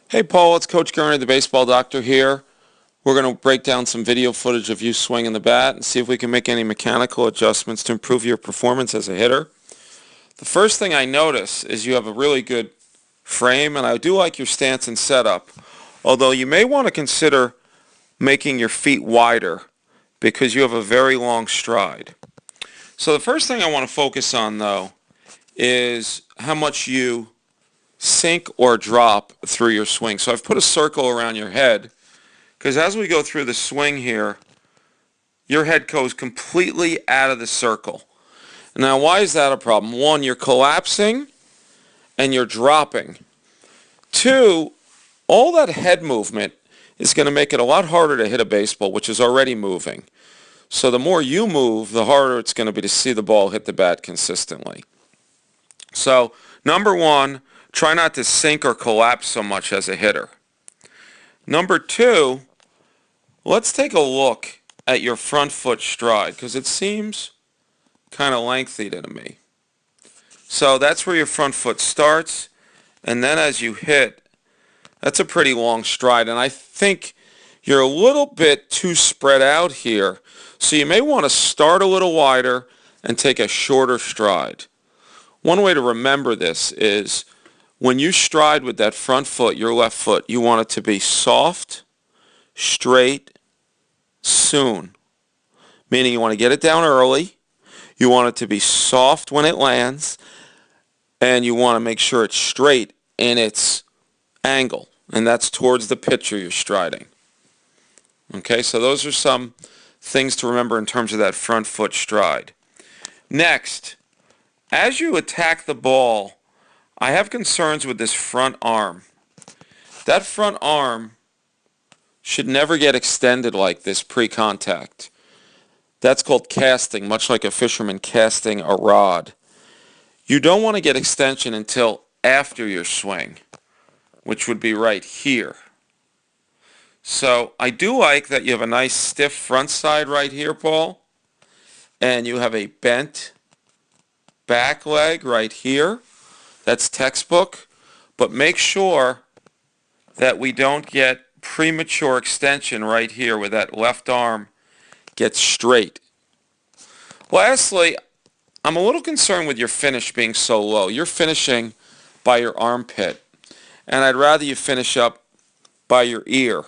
Hey Paul, it's Coach Gurney, the baseball doctor here. We're going to break down some video footage of you swinging the bat and see if we can make any mechanical adjustments to improve your performance as a hitter. The first thing I notice is you have a really good frame, and I do like your stance and setup, although you may want to consider making your feet wider because you have a very long stride. So the first thing I want to focus on, though, is how much you sink or drop through your swing. So I've put a circle around your head because as we go through the swing here, your head goes completely out of the circle. Now, why is that a problem? One, you're collapsing and you're dropping. Two, all that head movement is going to make it a lot harder to hit a baseball, which is already moving. So the more you move, the harder it's going to be to see the ball hit the bat consistently. So, number one, try not to sink or collapse so much as a hitter. Number two, let's take a look at your front foot stride because it seems kind of lengthy to me. So that's where your front foot starts, and then as you hit, that's a pretty long stride, and I think you're a little bit too spread out here, so you may want to start a little wider and take a shorter stride. One way to remember this is when you stride with that front foot, your left foot, you want it to be soft, straight, soon. Meaning you want to get it down early, you want it to be soft when it lands, and you want to make sure it's straight in its angle, and that's towards the pitcher you're striding. Okay, so those are some things to remember in terms of that front foot stride. Next, as you attack the ball, I have concerns with this front arm. That front arm should never get extended like this pre-contact. That's called casting, much like a fisherman casting a rod. You don't want to get extension until after your swing, which would be right here. So I do like that you have a nice stiff front side right here, Paul, and you have a bent back leg right here. That's textbook, but make sure that we don't get premature extension right here where that left arm gets straight. Lastly, I'm a little concerned with your finish being so low. You're finishing by your armpit, and I'd rather you finish up by your ear.